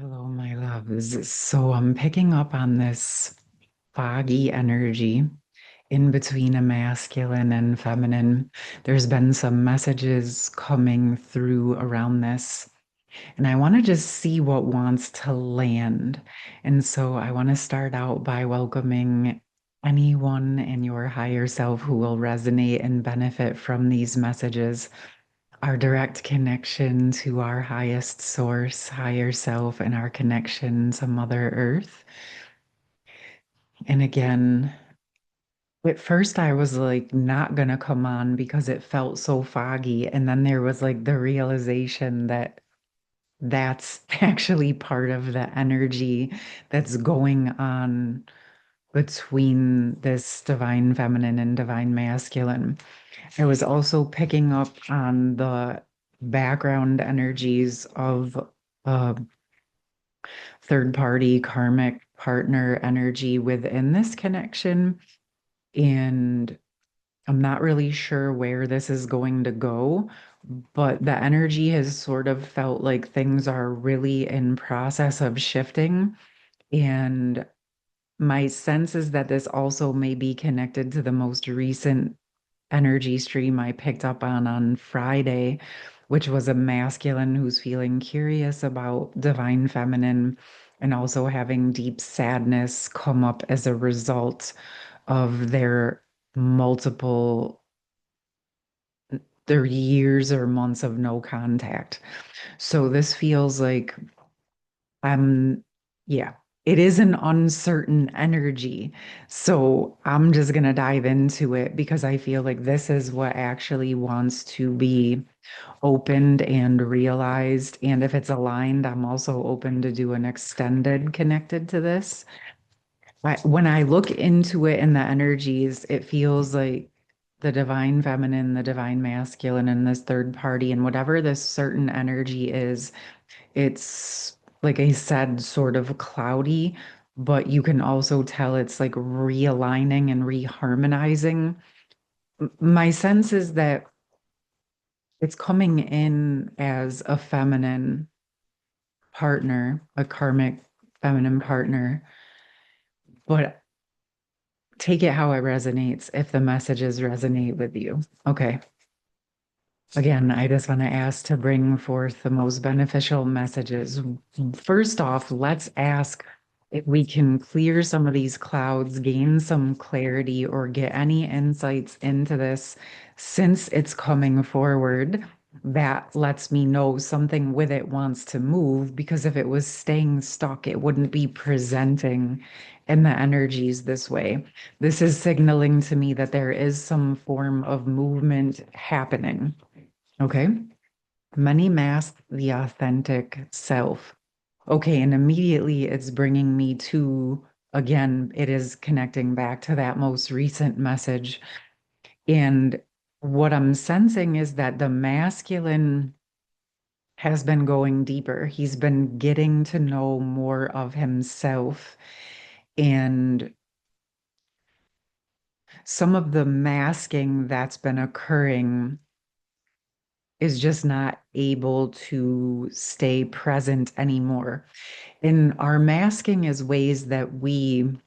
Hello, my loves. So I'm picking up on this foggy energy in between a masculine and feminine. There's been some messages coming through around this, and I want to just see what wants to land. And so I want to start out by welcoming anyone in your higher self who will resonate and benefit from these messages, our direct connection to our highest source, higher self, and our connection to Mother Earth. And again, at first I was like not gonna come on because it felt so foggy. And then there was like the realization that that's actually part of the energy that's going on between this divine feminine and divine masculine. I was also picking up on the background energies of a third party karmic partner energy within this connection. And I'm not really sure where this is going to go, but the energy has sort of felt like things are really in process of shifting. And my sense is that this also may be connected to the most recent energy stream I picked up on Friday, which was a masculine who's feeling curious about divine feminine and also having deep sadness come up as a result of multiple, their years or months of no contact. So this feels like I'm, yeah, it is an uncertain energy. So I'm just going to dive into it because I feel like this is what actually wants to be opened and realized. And if it's aligned, I'm also open to do an extended connected to this. When I look into it in the energies, it feels like the divine feminine, the divine masculine, and this third party, and whatever this certain energy is, it's like I said, sort of cloudy, but you can also tell it's like realigning and reharmonizing. My sense is that it's coming in as a feminine partner, a karmic feminine partner, but take it how it resonates if the messages resonate with you. Okay. Again, I just want to ask to bring forth the most beneficial messages. First off, let's ask if we can clear some of these clouds, gain some clarity, or get any insights into this since it's coming forward. That lets me know something with it wants to move because if it was staying stuck, it wouldn't be presenting in the energies this way. This is signaling to me that there is some form of movement happening. Okay. Money masks the authentic self. Okay. And immediately it's bringing me to, again, it is connecting back to that most recent message. And what I'm sensing is that the masculine has been going deeper. He's been getting to know more of himself. And some of the masking that's been occurring is just not able to stay present anymore. And our masking is ways that we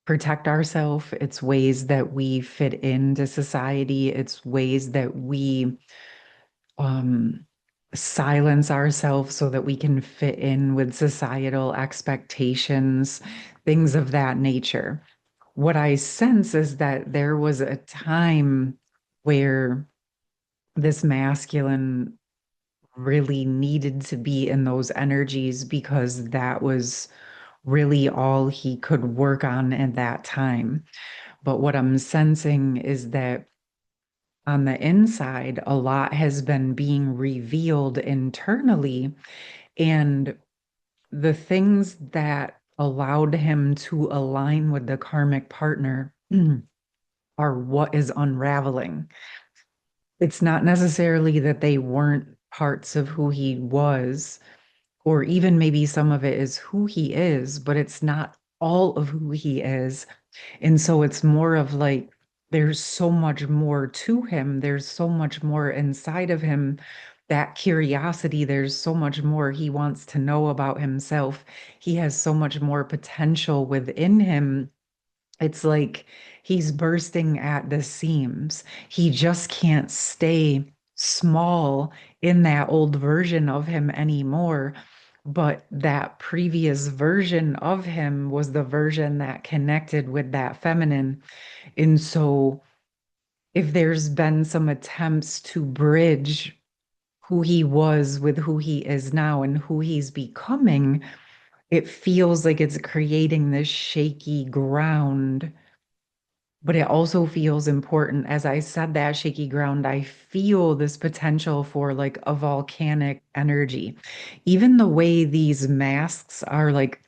protect ourselves, it's ways that we fit into society, it's ways that we um, silence ourselves so that we can fit in with societal expectations, things of that nature. What I sense is that there was a time where this masculine really needed to be in those energies because that was really all he could work on at that time. But what I'm sensing is that on the inside, a lot has been being revealed internally, and the things that allowed him to align with the karmic partner are what is unraveling. It's not necessarily that they weren't parts of who he was, or even maybe some of it is who he is, but it's not all of who he is. And so it's more of like there's so much more to him, there's so much more inside of him that curiosity. There's so much more he wants to know about himself. He has so much more potential within him. It's like he's bursting at the seams. He just can't stay small in that old version of him anymore. But that previous version of him was the version that connected with that feminine. And so, if there's been some attempts to bridge who he was with who he is now and who he's becoming, it feels like it's creating this shaky ground. But it also feels important. As I said, that shaky ground, I feel this potential for like a volcanic energy. Even the way these masks are like,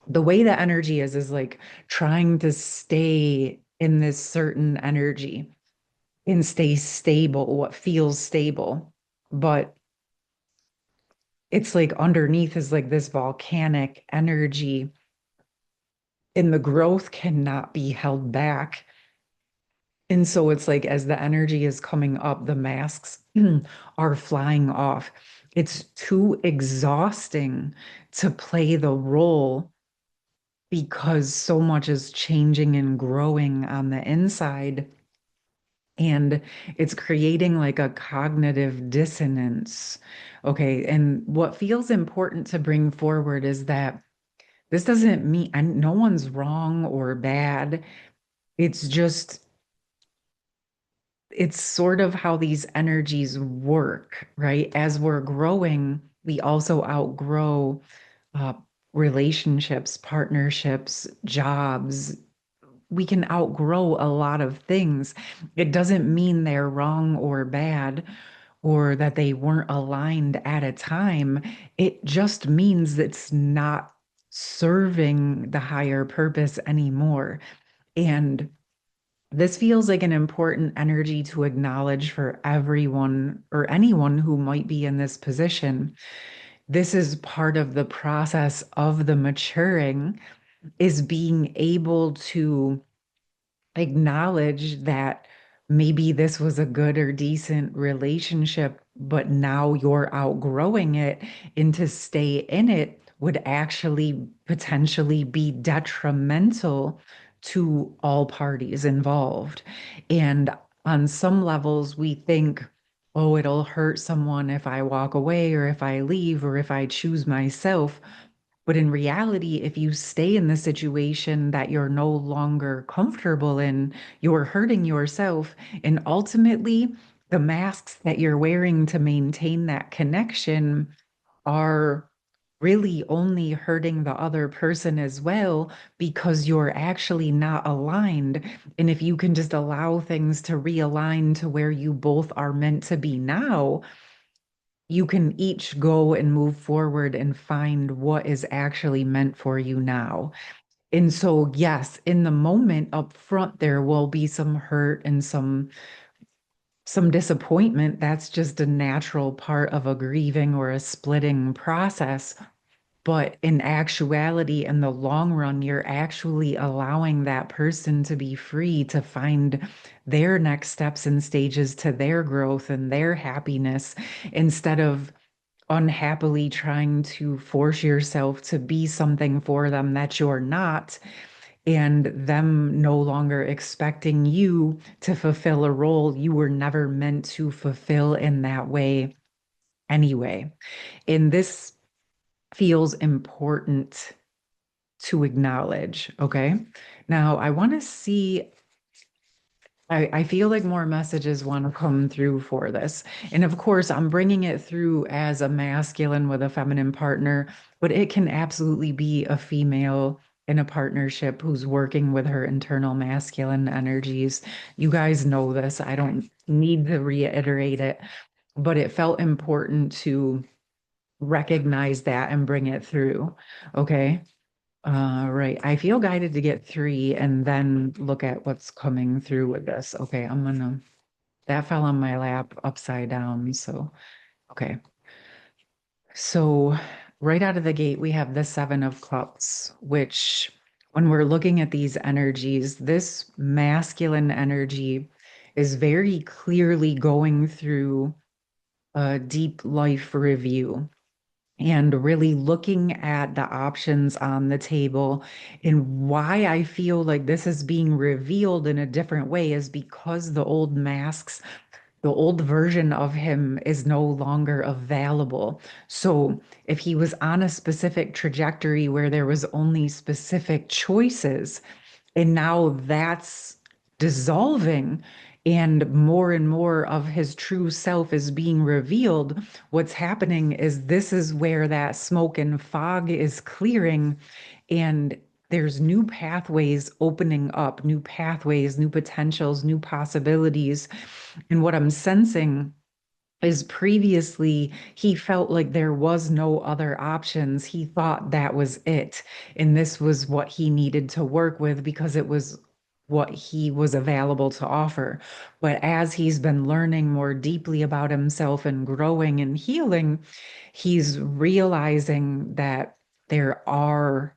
the way the energy is like trying to stay in this certain energy and stay stable, what feels stable. But it's like underneath is like this volcanic energy, and the growth cannot be held back. And so it's like as the energy is coming up, the masks are flying off. It's too exhausting to play the role because so much is changing and growing on the inside. And it's creating like a cognitive dissonance. Okay. And what feels important to bring forward is that this doesn't mean and no one's wrong or bad. It's just it's sort of how these energies work, right? As we're growing, we also outgrow uh, relationships, partnerships, jobs. We can outgrow a lot of things. It doesn't mean they're wrong or bad or that they weren't aligned at a time. It just means it's not serving the higher purpose anymore. And this feels like an important energy to acknowledge for everyone or anyone who might be in this position. This is part of the process of the maturing, is being able to acknowledge that maybe this was a good or decent relationship, but now you're outgrowing it, and to stay in it would actually potentially be detrimental to all parties involved. And on some levels, we think, oh, it'll hurt someone if I walk away or if I leave or if I choose myself. But in reality, if you stay in the situation that you're no longer comfortable in, you're hurting yourself. And ultimately, the masks that you're wearing to maintain that connection are really only hurting the other person as well because you're actually not aligned. And if you can just allow things to realign to where you both are meant to be now, you can each go and move forward and find what is actually meant for you now. And so, yes, in the moment up front, there will be some hurt and some disappointment. That's just a natural part of a grieving or a splitting process. But in actuality, in the long run, you're actually allowing that person to be free to find their next steps and stages to their growth and their happiness instead of unhappily trying to force yourself to be something for them that you're not, and them no longer expecting you to fulfill a role you were never meant to fulfill in that way anyway. And this feels important to acknowledge. Okay. Now, I want to see I feel like more messages want to come through for this. And of course, I'm bringing it through as a masculine with a feminine partner, but it can absolutely be a female in a partnership who's working with her internal masculine energies. You guys know this. I don't need to reiterate it, but it felt important to recognize that and bring it through. Okay. Right. I feel guided to get three and then look at what's coming through with this. Okay, that fell on my lap upside down. So, okay. So, right out of the gate, we have the Seven of Cups, which when we're looking at these energies, this masculine energy is very clearly going through a deep life review and really looking at the options on the table. And why I feel like this is being revealed in a different way is because the old masks, the old version of him is no longer available. So if he was on a specific trajectory where there was only specific choices, and now that's dissolving and more of his true self is being revealed. What's happening is this is where that smoke and fog is clearing, and there's new pathways opening up, new pathways, new potentials, new possibilities. And what I'm sensing is previously he felt like there was no other options. He thought that was it. And this was what he needed to work with because it was what he was available to offer. But as he's been learning more deeply about himself and growing and healing, he's realizing that there are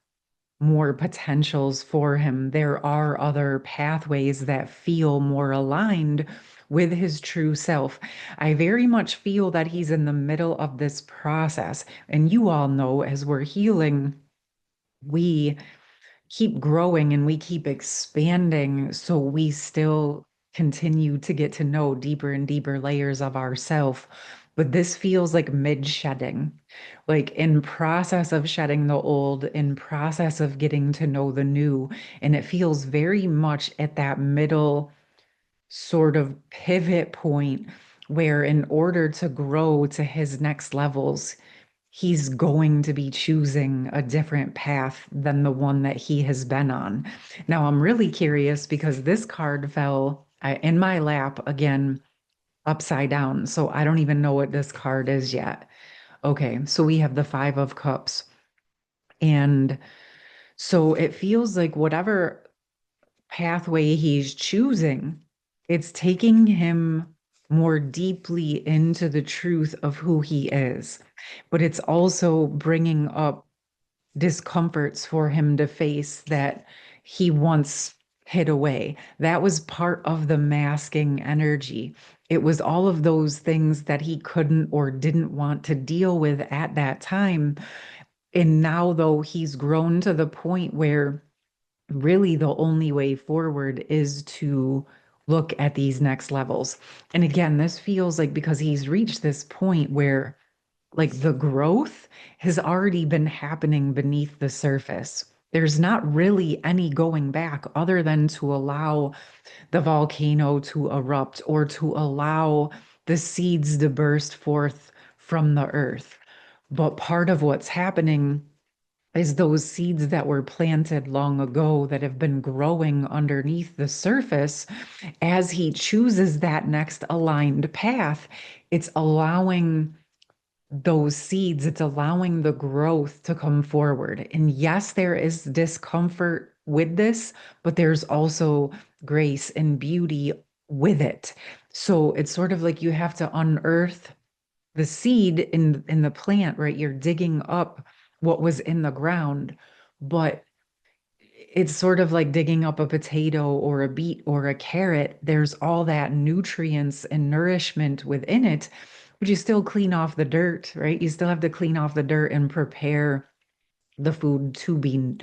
more potentials for him. There are other pathways that feel more aligned with his true self. I very much feel that he's in the middle of this process. And you all know as we're healing, we keep growing and we keep expanding. So we still continue to get to know deeper and deeper layers of ourself. But this feels like mid shedding, like in process of shedding the old, in process of getting to know the new. And it feels very much at that middle sort of pivot point where in order to grow to his next levels, he's going to be choosing a different path than the one that he has been on. Now, I'm really curious because this card fell in my lap again, upside down. So I don't even know what this card is yet. Okay, so we have the Five of Cups. And so it feels like whatever pathway he's choosing, it's taking him more deeply into the truth of who he is. But it's also bringing up discomforts for him to face that he once hid away. That was part of the masking energy. It was all of those things that he couldn't or didn't want to deal with at that time. And now, though, he's grown to the point where really the only way forward is to look at these next levels. And again, this feels like because he's reached this point where like the growth has already been happening beneath the surface. There's not really any going back other than to allow the volcano to erupt or to allow the seeds to burst forth from the earth. But part of what's happening is those seeds that were planted long ago that have been growing underneath the surface. As he chooses that next aligned path, it's allowing those seeds, it's allowing the growth to come forward. And yes, there is discomfort with this, but there's also grace and beauty with it. So it's sort of like you have to unearth the seed in the plant, right? You're digging up what was in the ground, but it's sort of like digging up a potato or a beet or a carrot. There's all that nutrients and nourishment within it, but you still clean off the dirt, right? You still have to clean off the dirt and prepare the food to be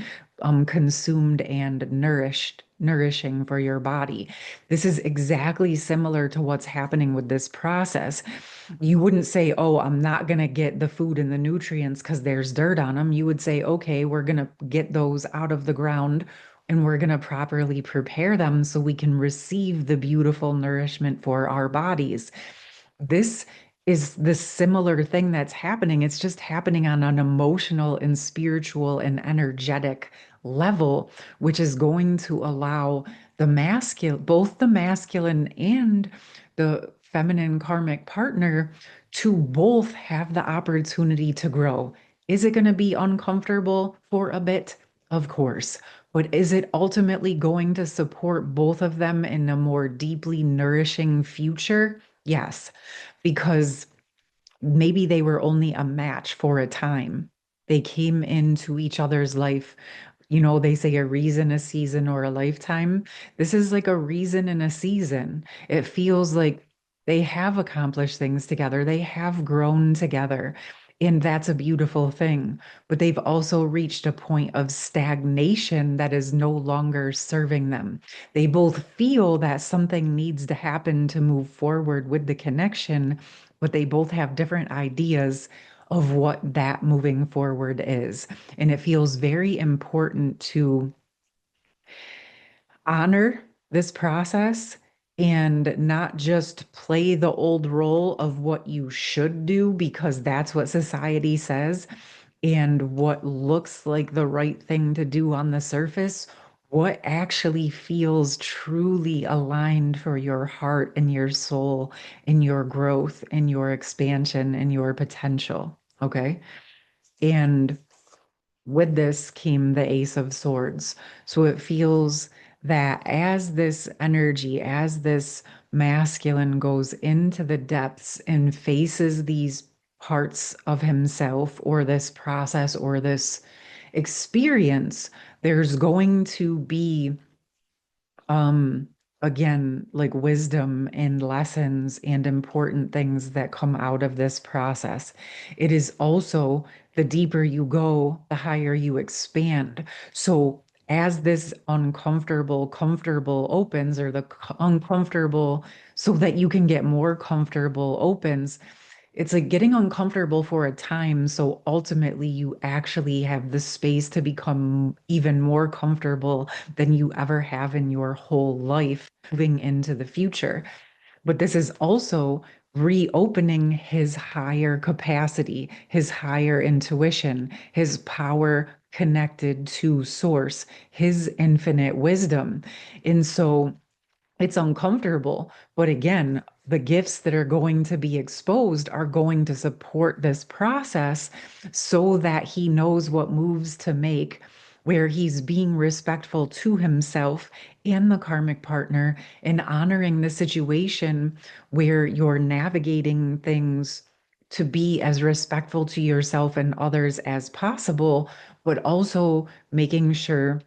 consumed and nourishing for your body. This is exactly similar to what's happening with this process. You wouldn't say, oh, I'm not going to get the food and the nutrients because there's dirt on them. You would say, okay, we're going to get those out of the ground and we're going to properly prepare them so we can receive the beautiful nourishment for our bodies. This is the similar thing that's happening. It's just happening on an emotional and spiritual and energetic level, which is going to allow the masculine, both the masculine and the feminine karmic partner to both have the opportunity to grow. Is it going to be uncomfortable for a bit? Of course. But is it ultimately going to support both of them in a more deeply nourishing future? Yes, because maybe they were only a match for a time. They came into each other's life. You know, they say a reason, a season, or a lifetime. This is like a reason and a season. It feels like They have accomplished things together. They have grown together. And that's a beautiful thing. But they've also reached a point of stagnation that is no longer serving them. They both feel that something needs to happen to move forward with the connection, but they both have different ideas of what that moving forward is. And it feels very important to honor this process and not just play the old role of what you should do because that's what society says and what looks like the right thing to do on the surface. What actually feels truly aligned for your heart and your soul and your growth and your expansion and your potential. Okay. And with this came the Ace of Swords. So it feels that as this energy, as this masculine goes into the depths and faces these parts of himself or this process or this experience, there's going to be um again like wisdom and lessons and important things that come out of this process. It is also the deeper you go, the higher you expand. So as this uncomfortable comfortable opens or the uncomfortable so that you can get more comfortable opens, it's like getting uncomfortable for a time. So ultimately, you actually have the space to become even more comfortable than you ever have in your whole life moving into the future. But this is also reopening his higher capacity, his higher intuition, his power connected to source, his infinite wisdom. And so, it's uncomfortable. But again, the gifts that are going to be exposed are going to support this process so that he knows what moves to make, where he's being respectful to himself and the karmic partner and honoring the situation where you're navigating things to be as respectful to yourself and others as possible, but also making sure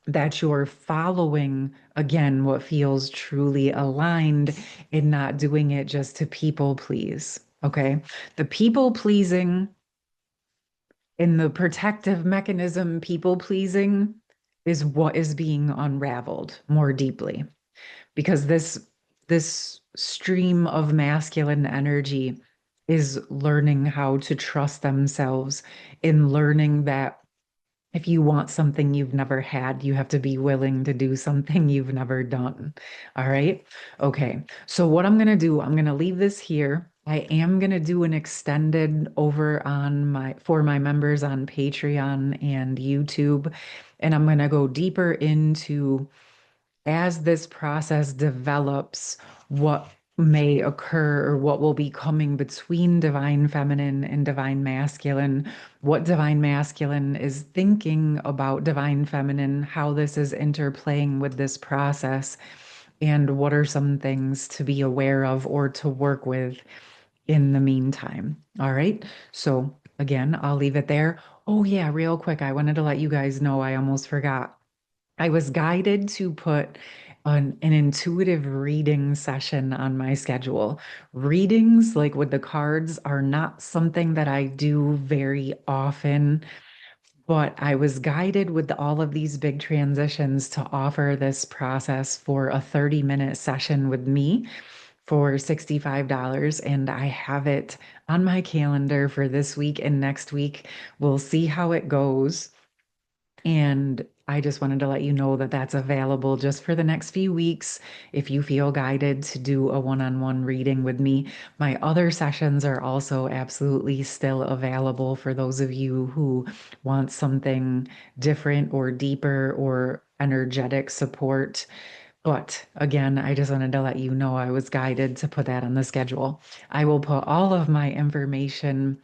that you're following again what feels truly aligned and not doing it just to people please. Okay. The people pleasing in the protective mechanism, people pleasing is what is being unraveled more deeply because this stream of masculine energy is learning how to trust themselves in learning that if you want something you've never had, you have to be willing to do something you've never done. All right. Okay. So, what I'm going to do, I'm going to leave this here. I am going to do an extended over on for my members on Patreon and YouTube. And I'm going to go deeper into as this process develops, what may occur or what will be coming between divine feminine and divine masculine, what divine masculine is thinking about divine feminine, how this is interplaying with this process, and what are some things to be aware of or to work with in the meantime. All right. So, again, I'll leave it there. Oh, yeah, real quick, I wanted to let you guys know I almost forgot. I was guided to put an intuitive reading session on my schedule. Readings, like with the cards, are not something that I do very often, but I was guided with all of these big transitions to offer this process for a 30-minute session with me for $65. And I have it on my calendar for this week and next week. We'll see how it goes. And I just wanted to let you know that that's available just for the next few weeks if you feel guided to do a one-on-one reading with me. My other sessions are also absolutely still available for those of you who want something different or deeper or energetic support. But again, I just wanted to let you know I was guided to put that on the schedule. I will put all of my information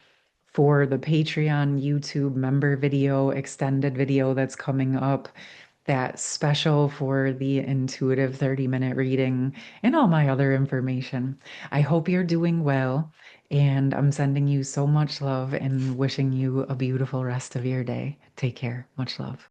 for the Patreon, YouTube member video, extended video that's coming up, that special for the intuitive 30-minute reading, and all my other information. I hope you're doing well, and I'm sending you so much love and wishing you a beautiful rest of your day. Take care. Much love.